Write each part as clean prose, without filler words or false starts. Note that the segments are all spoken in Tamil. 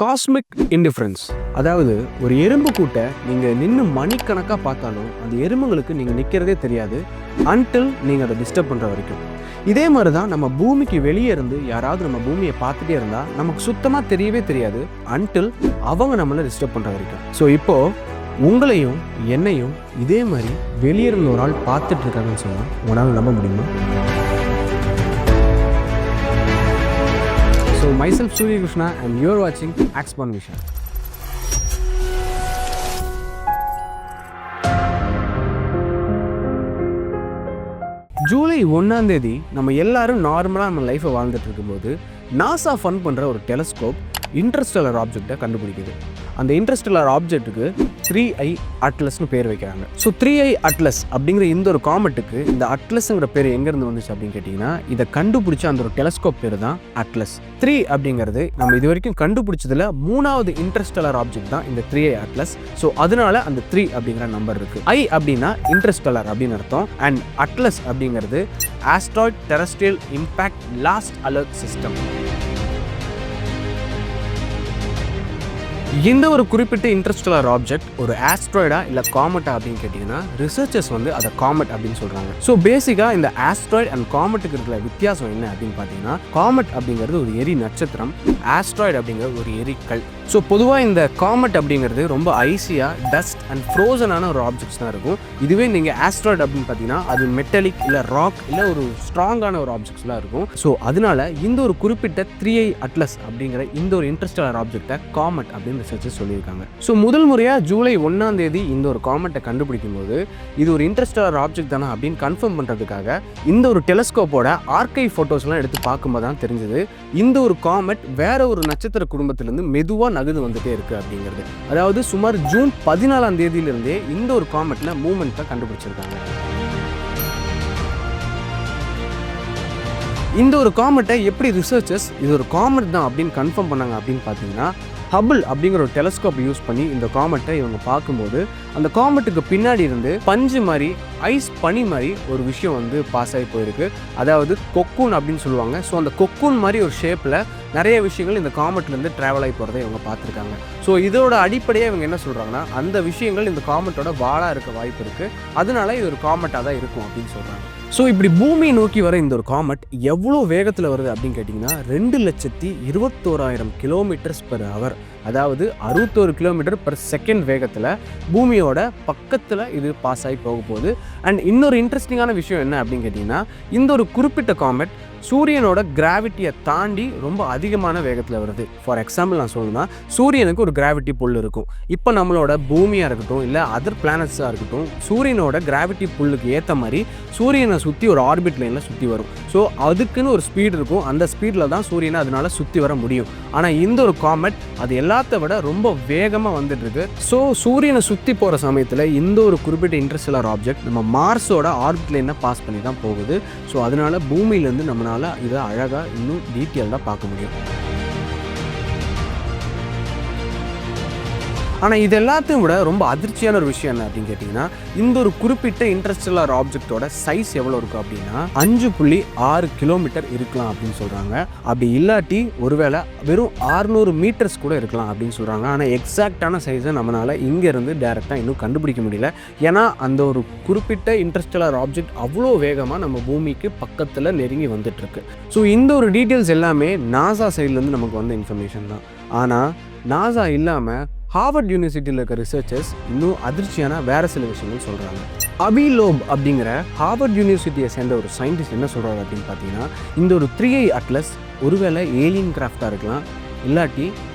காஸ்மிக் இன்டிஃபரன்ஸ், அதாவது ஒரு எறும்பு கூட்டை நீங்கள் நின்று மணிக்கணக்காக பார்த்தாலும் அந்த எறும்புங்களுக்கு நீங்கள் நிற்கிறதே தெரியாது அன்டில் நீங்கள் அதை டிஸ்டர்ப் பண்ணுற வரைக்கும். இதே மாதிரி தான் நம்ம பூமிக்கு வெளியே இருந்து யாராவது நம்ம பூமியை பார்த்துட்டே இருந்தால் நமக்கு சுத்தமாக தெரியவே தெரியாது அன்டில் அவங்க நம்மளை டிஸ்டர்ப் பண்ணுற வரைக்கும். ஸோ இப்போது உங்களையும் என்னையும் இதே மாதிரி வெளியே இருந்த ஒரு ஆள் பார்த்துட்டு இருக்காங்கன்னு சொன்னால் உங்களால் நம்ப முடியுமா? So myself Surya Krishna and you're watching Axpon Vision. July 1ஆம் தேதி நம்ம எல்லாரும் நார்மலாக நம்ம லைஃப்பை வாழ்ந்துட்டு இருக்கும்போது நாசா ஃபன் பண்ணுற ஒரு டெலஸ்கோப் இன்டர்ஸ்டெல்லர் ஆப்ஜெக்டை கண்டுபிடிக்குது. அந்த இன்டர்ஸ்டெல்லர் ஆப்ஜெக்ட்டுக்கு 3I அட்லஸ்னு பேர் வைக்கிறாங்க. ஸோ 3I அட்லஸ் அப்படிங்கிற இந்த ஒரு காமெட்டுக்கு இந்த அட்லஸ்ங்கிற பேர் எங்கேருந்து வந்துச்சு அப்படின்னு கேட்டிங்கன்னா இதை கண்டுபிடிச்ச அந்த ஒரு டெலஸ்கோப் பேர் தான் அட்லஸ். 3 அப்படிங்கிறது நம்ம இது வரைக்கும் கண்டுபிடிச்சதுல 3வது இன்டர்ஸ்டெல்லர் ஆப்ஜெக்ட் தான் இந்த 3I அட்லஸ். ஸோ அதனால அந்த 3 அப்படிங்கிற நம்பர் இருக்கு. ஐ அப்படின்னா இன்டர்ஸ்டெல்லர் அப்படின்னு அர்த்தம். அண்ட் அட்லஸ் அப்படிங்கிறது asteroid terrestrial impact last alert system. இந்த ஒரு குறிப்பிட்ட இன்டர்ஸ்டெல்லர் ஆப்ஜெக்ட் ஒரு ஆஸ்ட்ராய்டா இல்லை காமெட்டா அப்படின்னு கேட்டிங்கன்னா ரிசர்ச்சர்ஸ் வந்து அதை காமெட் அப்படின்னு சொல்கிறாங்க. ஸோ பேசிக்காக இந்த ஆஸ்ட்ராய்டு அண்ட் காமெட்டுக்கு இருக்கிற வித்தியாசம் என்ன அப்படின்னு பார்த்தீங்கன்னா காமெட் அப்படிங்கிறது ஒரு எரி நட்சத்திரம், ஆஸ்ட்ராய்டு அப்படிங்கிறது ஒரு எரிக்கல். ஸோ பொதுவாக இந்த காமெட் அப்படிங்கிறது ரொம்ப ஐசியாக டஸ்ட் அண்ட் ஃப்ரோசனான ஒரு ஆப்ஜெக்ட்ஸ் தான் இருக்கும். இதுவே நீங்கள் ஆஸ்ட்ராய்டு அப்படின்னு பார்த்தீங்கன்னா அது மெட்டலிக் இல்லை ராக் இல்லை ஒரு ஸ்ட்ராங்கான ஒரு ஆப்ஜெக்ட்ஸ்லாம் இருக்கும். ஸோ அதனால இந்த ஒரு குறிப்பிட்ட 3I அட்லஸ் அப்படிங்கிற இந்த ஒரு இன்டர்ஸ்டெல்லர் ஆப்ஜெக்டை காமெட் அப்படின்னு ரிசர்ச்சர்ஸ் சொல்லியிருக்காங்க. ஸோ முதல் முறையாக ஜூலை 1ஆம் தேதி இந்த ஒரு காமெட்டை கண்டுபிடிக்கும் போது இது ஒரு இன்டர்ஸ்டெல்லர் ஆப்ஜெக்ட் தானே அப்படின்னு கன்ஃபார்ம் பண்ணுறதுக்காக இந்த ஒரு டெலஸ்கோப்போட ஆர்கைவ் ஃபோட்டோஸ்லாம் எடுத்து பார்க்கும்போது தான் தெரிஞ்சது இந்த ஒரு காமெட் வேற ஒரு நட்சத்திர குடும்பத்திலேருந்து மெதுவாக நகர்ந்து வந்துட்டே இருக்கு அப்படிங்கிறது. அதாவது சுமார் ஜூன் 14ஆம் தேதியிலிருந்தே இந்த ஒரு காமெட்ல மூவ்மெண்ட்டை கண்டுபிடிச்சிருக்காங்க. இந்த ஒரு காமெட்டை எப்படி ரிசர்ச்சர்ஸ் இது ஒரு காமெட் தான் அப்படின்னு கன்ஃபார்ம் பண்ணாங்க அப்படின்னு பார்த்தீங்கன்னா ஹபிள் அப்படிங்கிற ஒரு டெலஸ்கோப் யூஸ் பண்ணி இந்த காமெட்டை இவங்க பார்க்கும்போது அந்த காமெட்டுக்கு பின்னாடி இருந்து பஞ்சு மாதிரி ஐஸ் பனி மாதிரி ஒரு விஷயம் வந்து பாஸ் ஆகி போயிருக்கு. அதாவது கொக்கூன் அப்படின்னு சொல்லுவாங்க. ஸோ அந்த கொக்கூன் மாதிரி ஒரு ஷேப்பில் நிறைய விஷயங்கள் இந்த காமெட்லேருந்து ட்ராவல் ஆகி போகிறத இவங்க பார்த்துருக்காங்க. ஸோ இதோட அடிப்படையாக இவங்க என்ன சொல்கிறாங்கன்னா அந்த விஷயங்கள் இந்த காமெட்டோட வாலாக இருக்க வாய்ப்பு இருக்குது, அதனால இது ஒரு காமெட்டாக தான் இருக்கும் அப்படின்னு சொல்கிறாங்க. ஸோ இப்படி பூமியை நோக்கி வர இந்த ஒரு காமெட் எவ்வளோ வேகத்தில் வருது அப்படின்னு கேட்டிங்கன்னா 2,21,000 km/h, அதாவது 61 km/s வேகத்தில் பூமியோட பக்கத்தில் இது பாஸ் ஆகி போக போகுது. அண்ட் இன்னொரு இன்ட்ரெஸ்டிங்கான விஷயம் என்ன அப்படின்னு கேட்டிங்கன்னா இந்த ஒரு குறிப்பிட்ட காமெட் சூரியனோட கிராவிட்டியை தாண்டி ரொம்ப அதிகமான வேகத்தில் வருது. ஃபார் எக்ஸாம்பிள் நான் சொல்லணும்னா சூரியனுக்கு ஒரு கிராவிட்டி புல் இருக்கும். இப்போ நம்மளோட பூமியாக இருக்கட்டும் இல்லை அதர் பிளானட்ஸாக இருக்கட்டும் சூரியனோட கிராவிட்டி புல்லுக்கு ஏற்ற மாதிரி சூரியனை சுற்றி ஒரு ஆர்பிட் லைனில் சுற்றி வரும். ஸோ அதுக்குன்னு ஒரு ஸ்பீடு இருக்கும். அந்த ஸ்பீடில் தான் சூரியனை அதனால சுற்றி வர முடியும். ஆனால் இந்த ஒரு காமெட் அது எல்லாத்த விட ரொம்ப வேகமாக வந்துட்டு இருக்கு. ஸோ சூரியனை சுற்றி போகிற சமயத்தில் இந்த ஒரு குறிப்பிட்ட இன்டர்ஸ்டெல்லர் ஆப்ஜெக்ட் நம்ம மார்ஸோட ஆர்பிட் லைனை பாஸ் பண்ணி தான் போகுது. ஸோ அதனால பூமியிலேருந்து நம்மளால இதை அழகாக இன்னும் டீட்டெயில்டாக பார்க்க முடியும். ஆனால் இது எல்லாத்தையும் விட ரொம்ப அதிர்ச்சியான ஒரு விஷயம் என்ன அப்படின்னு கேட்டிங்கன்னா இந்த ஒரு குறிப்பிட்ட இன்டர்ஸ்டெல்லர் ஆப்ஜெக்டோட சைஸ் எவ்வளோ இருக்கும் அப்படின்னா 5.6 கிலோமீட்டர் இருக்கலாம் அப்படின்னு சொல்கிறாங்க. அப்படி இல்லாட்டி ஒருவேளை வெறும் 600 மீட்டர்ஸ் கூட இருக்கலாம் அப்படின்னு சொல்கிறாங்க. ஆனால் எக்ஸாக்டான சைஸை நம்மளால் இங்கேருந்து டேரெக்டாக இன்னும் கண்டுபிடிக்க முடியல. ஏன்னா அந்த ஒரு குறிப்பிட்ட இன்டர்ஸ்டெல்லர் ஆப்ஜெக்ட் அவ்வளோ வேகமாக நம்ம பூமிக்கு பக்கத்தில் நெருங்கி வந்துட்டுருக்கு. ஸோ இந்த ஒரு டீட்டெயில்ஸ் எல்லாமே நாசா சைட்லேருந்து நமக்கு வந்த இன்ஃபர்மேஷன் தான். ஆனால் நாசா இல்லாமல் ஹார்வர்ட் யூனிவர்சிட்டியில் இருக்க ரிசர்ச்சர்ஸ் இன்னும் அதிர்ச்சியான வேறு சில விஷயங்கள் சொல்கிறாங்க. அபி லோப் அப்படிங்கிற ஹார்வர்ட் யூனிவர்சிட்டியை சேர்ந்த ஒரு சயின்டிஸ்ட் என்ன சொல்கிறாரு அப்படின்னு பார்த்தீங்கன்னா இந்த ஒரு 3I அட்லஸ் ஒருவேளை ஏலியன் கிராஃப்டாக இருக்கலாம், இல்லாட்டி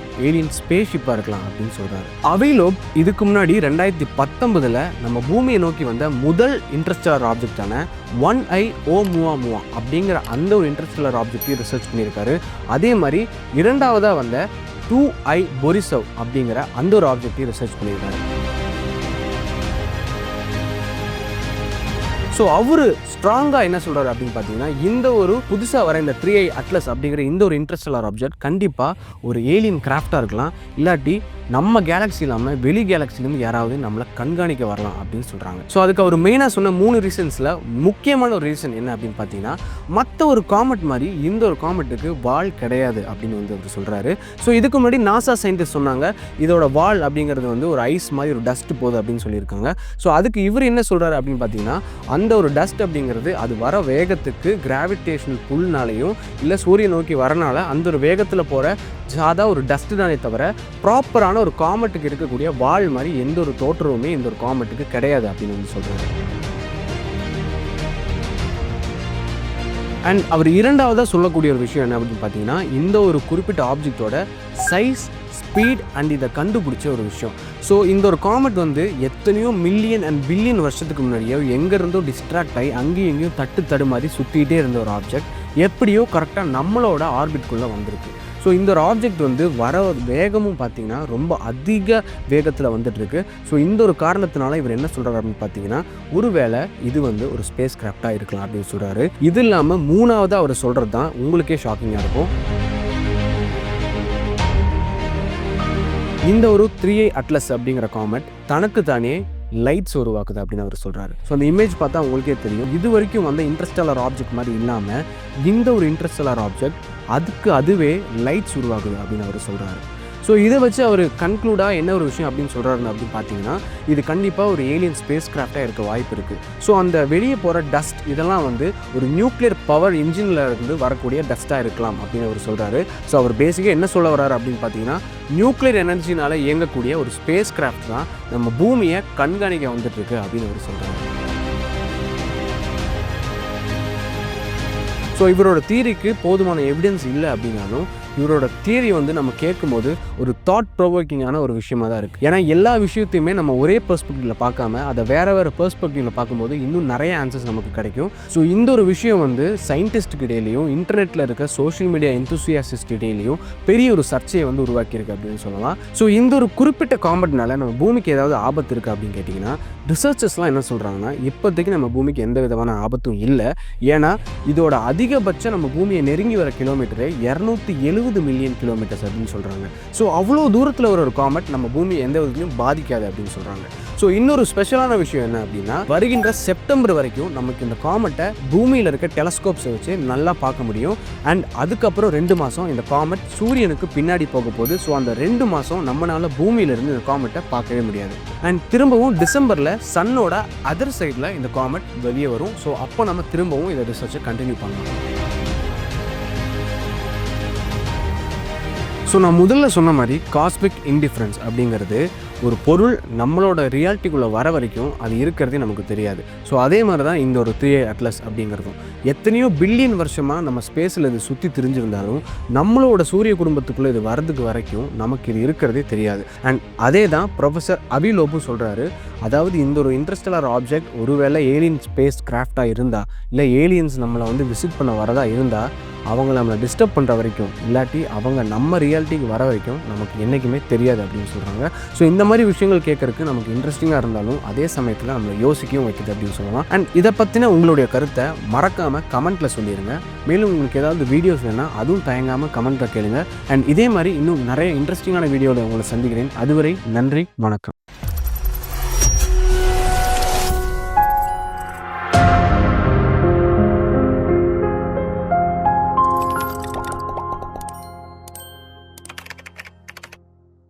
ஏலியன் ஸ்பேஸ்ஷிப்பாக இருக்கலாம் அப்படின்னு சொல்கிறாரு. அபி லோப் இதுக்கு முன்னாடி 2019 நம்ம பூமியை நோக்கி வந்த முதல் இன்டர்ஸ்டெல்லர் ஆப்ஜெக்டான 1I ஓமுவாமுவா அப்படிங்கிற அந்த ஒரு இன்டர்ஸ்டெல்லர் ஆப்ஜெக்டையும் ரிசர்ச் பண்ணியிருக்காரு. அதே மாதிரி இரண்டாவதாக வந்த 2I போரிசோவ் அப்படிங்கிற அந்த ஒரு ஆப்ஜெக்டையும் ரிசர்ச் பண்ணியிருக்காரு. ஸோ அவரு ஸ்ட்ராங்காக என்ன சொல்கிறாரு அப்படின்னு பார்த்தீங்கன்னா இந்த ஒரு புதுசாக வர இந்த 3I அட்லஸ் அப்படிங்கிற இந்த ஒரு இன்டர்ஸ்டெல்லர் ஆப்ஜெக்ட் கண்டிப்பாக ஒரு ஏலியன் கிராஃப்டாக இருக்கலாம், இல்லாட்டி நம்ம கேலக்ஸி இல்லாமல் வெளி கேலக்ஸிலேருந்து யாராவது நம்மளை கண்காணிக்க வரலாம் அப்படின்னு சொல்கிறாங்க. ஸோ அதுக்கு அவர் மெயினாக சொன்ன 3 ரீசன்ஸில் முக்கியமான ஒரு ரீசன் என்ன அப்படின்னு பார்த்தீங்கன்னா, மற்ற ஒரு காமெட் மாதிரி இந்த ஒரு காமெட்டுக்கு வால் கிடையாது அப்படின்னு வந்து அவர் சொல்கிறாரு. ஸோ இதுக்கு முன்னாடி நாசா சயின்டிஸ்ட் சொன்னாங்க இதோட வால் அப்படிங்கிறது வந்து ஒரு ஐஸ் மாதிரி ஒரு டஸ்ட் போகுது அப்படின்னு சொல்லியிருக்காங்க. ஸோ அதுக்கு இவர் என்ன சொல்கிறாரு அப்படின்னு பார்த்தீங்கன்னா, அந்த ஒரு டஸ்ட் அப்படிங்கிறது அது வர வேகத்துக்கு கிராவிடேஷனல் புல்னாலையும் இல்லை சூரியன் நோக்கி வரனால அந்த ஒரு வேகத்தில் போகிற சாதா ஒரு டஸ்ட்டு தானே தவிர ப்ராப்பரான ஒரு காமெட்டுக்கு இருக்கக்கூடிய வால் மாதிரி எந்த ஒரு தோற்றமுமே இந்த ஒரு காமெட்டுக்கு கிடையாது அப்படின்னு வந்து சொல்கிறாரு. அண்ட் அவர் இரண்டாவதாக சொல்லக்கூடிய ஒரு விஷயம் என்ன அப்படின்னு பார்த்தீங்கன்னா, இந்த ஒரு குறிப்பிட்ட ஆப்ஜெக்டோட சைஸ், ஸ்பீட் அண்ட் இதை கண்டுபிடிச்ச ஒரு விஷயம். ஸோ இந்த ஒரு காமெட் வந்து எத்தனையோ மில்லியன் அண்ட் பில்லியன் வருஷத்துக்கு முன்னாடியோ எங்கேருந்தோ டிஸ்ட்ராக்ட் ஆகி அங்கேயும் இங்கேயும் தட்டு மாதிரி சுற்றிகிட்டே இருந்த ஒரு ஆப்ஜெக்ட் எப்படியோ கரெக்டாக நம்மளோட ஆர்பிட்குள்ளே வந்திருக்கு. ஸோ இந்த ஒரு ஆப்ஜெக்ட் வந்து வர வேகமும் பார்த்திங்கன்னா ரொம்ப அதிக வேகத்தில் வந்துட்டுருக்கு. ஸோ இந்த ஒரு காரணத்தினால இவர் என்ன சொல்கிறார் அப்படின்னு பார்த்தீங்கன்னா, ஒருவேளை இது வந்து ஒரு ஸ்பேஸ் கிராஃப்டாக இருக்கலாம் அப்படின்னு சொல்கிறாரு. இது இல்லாமல் மூணாவது அவர் சொல்கிறது தான் உங்களுக்கே ஷாக்கிங்காக இருக்கும். இந்த ஒரு 3i அட்லஸ் அப்படிங்கிற காமெட் தனக்கு தானே லைட்ஸ் உருவாக்குது அப்படின்னு அவர் சொல்கிறாரு. ஸோ அந்த இமேஜ் பார்த்தா உங்களுக்கே தெரியும், இது வரைக்கும் வந்து இன்டர்ஸ்டெல்லர் ஆப்ஜெக்ட் மாதிரி இல்லாமல் இந்த ஒரு இன்டர்ஸ்டெல்லர் ஆப்ஜெக்ட் அதுவே லைட்ஸ் உருவாகுது அப்படின்னு அவர் சொல்கிறாரு. ஸோ இதை வச்சு அவர் கன்க்ளூடாக என்ன ஒரு விஷயம் அப்படின்னு சொல்கிறாரு அப்படின்னு பார்த்தீங்கன்னா, இது கண்டிப்பாக ஒரு ஏலியன் ஸ்பேஸ் கிராஃப்டாக இருக்க வாய்ப்பு இருக்குது. ஸோ அந்த வெளியே போகிற டஸ்ட் இதெல்லாம் வந்து ஒரு நியூக்ளியர் பவர் இன்ஜினில் இருந்து வரக்கூடிய டஸ்ட்டாக இருக்கலாம் அப்படின்னு அவர் சொல்கிறாரு. ஸோ அவர் பேசிக்காக என்ன சொல்ல வர்றாரு அப்படின்னு பார்த்தீங்கன்னா, நியூக்ளியர் எனர்ஜினால் இயங்கக்கூடிய ஒரு ஸ்பேஸ் கிராஃப்ட் தான் நம்ம பூமியை கண்காணிக்க வந்துட்டுருக்கு அப்படின்னு அவர் சொல்கிறாரு. ஸோ இவரோட தியரிக்கு போதுமான எவிடன்ஸ் இல்லை அப்படின்னாலும் இவரோட தியரி வந்து நம்ம கேட்கும்போது ஒரு தாட் ப்ரொவோக்கிங்கான ஒரு விஷயமா தான் இருக்குது. ஏன்னா எல்லா விஷயத்தையுமே நம்ம ஒரே பெர்ஸ்பெக்டிவில் பார்க்காம அதை வேறு பெர்ஸ்பெக்டிவில் பார்க்கும்போது இன்னும் நிறைய ஆன்சர்ஸ் நமக்கு கிடைக்கும். ஸோ இந்த ஒரு விஷயம் வந்து சயின்டிஸ்ட்டுக்கு இடையிலையும் இன்டர்நெட்டில் இருக்க சோஷியல் மீடியா எந்தூசியாசிஸ்ட் இடையிலையும் பெரிய ஒரு சர்ச்சையை வந்து உருவாக்கியிருக்கு அப்படின்னு சொல்லலாம். ஸோ இந்த ஒரு குறிப்பிட்ட காமெட்னால நம்ம பூமிக்கு ஏதாவது ஆபத்து இருக்குது அப்படின்னு கேட்டிங்கன்னா, ரிசர்ச்சர்ஸ்லாம் என்ன சொல்கிறாங்கன்னா, இப்போதைக்கு நம்ம பூமிக்கு எந்த விதமான ஆபத்தும் இல்லை. ஏன்னா இதோட அதிகபட்சம் நம்ம பூமியை நெருங்கி வர கிலோமீட்டரு 270 மில்லியன் கிலோமீட்டர்ஸ் அப்படின்னு சொல்கிறாங்க. ஸோ அவ்வளோ தூரத்தில் ஒரு காமெட் நம்ம பூமியை எந்த விதத்துலையும் பாதிக்காது அப்படின்னு சொல்கிறாங்க. ஸோ இன்னொரு ஸ்பெஷலான விஷயம் என்ன அப்படின்னா, வருகின்ற செப்டம்பர் வரைக்கும் நமக்கு இந்த காமெட்டை பூமியில் இருக்க டெலஸ்கோப்ஸை வச்சு நல்லா பார்க்க முடியும். அண்ட் அதுக்கப்புறம் 2 மாதம் இந்த காமெட் சூரியனுக்கு பின்னாடி போக போகுது. ஸோ அந்த 2 மாதம் நம்மளால் பூமியிலிருந்து இந்த காமெட்டை பார்க்கவே முடியாது. அண்ட் திரும்பவும் டிசம்பரில் சன்னோட அதர் சைடில் இந்த காமெட் வெளியே வரும். ஸோ அப்போ நம்ம திரும்பவும் இதை ரிசர்ச்சை கண்டினியூ பண்ணலாம். ஸோ நான் முதல்ல சொன்ன மாதிரி காஸ்மிக் இன்டிஃபரன்ஸ் அப்படிங்கிறது ஒரு பொருள் நம்மளோட ரியாலிட்டிக்குள்ளே வர வரைக்கும் அது இருக்கிறதே நமக்கு தெரியாது. ஸோ அதே மாதிரி தான் இந்த ஒரு 3i அட்லஸ் அப்படிங்கிறதும் எத்தனையோ பில்லியன் வருஷமாக நம்ம ஸ்பேஸில் இது சுற்றி திரிஞ்சிருந்தாலும் நம்மளோட சூரிய குடும்பத்துக்குள்ளே இது வரதுக்கு வரைக்கும் நமக்கு இது இருக்கிறதே தெரியாது. அண்ட் அதே தான் ப்ரொஃபஸர் அபி லோபு சொல்கிறாரு. அதாவது இந்த ஒரு இன்டர்ஸ்டெல்லர் ஆப்ஜெக்ட் ஒருவேளை ஏலியன் ஸ்பேஸ் கிராஃப்டாக இருந்தால் இல்லை ஏலியன்ஸ் நம்மளை வந்து விசிட் பண்ண வரதா இருந்தால் அவங்க நம்மளை டிஸ்டர்ப் பண்ணுற வரைக்கும் இல்லாட்டி அவங்க நம்ம ரியாலிட்டிக்கு வர வரைக்கும் நமக்கு என்றைக்குமே தெரியாது அப்படின்னு சொல்கிறாங்க. ஸோ இந்த மாதிரி விஷயங்கள் கேட்கறதுக்கு நமக்கு இன்ட்ரெஸ்டிங்காக இருந்தாலும் அதே சமயத்தில் நம்மளை யோசிக்கவும் வைக்குது அப்படின்னு சொல்லலாம். அண்ட் இதை பற்றின உங்களுடைய கருத்தை மறக்காமல் கமெண்ட்டில் சொல்லிடுங்க. மேலும் உங்களுக்கு ஏதாவது வீடியோஸ் வேணால் அதுவும் தயங்காமல் கமெண்ட்டில் கேளுங்க. அண்ட் இதே மாதிரி இன்னும் நிறைய இன்ட்ரெஸ்டிங்கான வீடியோவில் உங்களை சந்திக்கிறேன். அதுவரை நன்றி, வணக்கம்.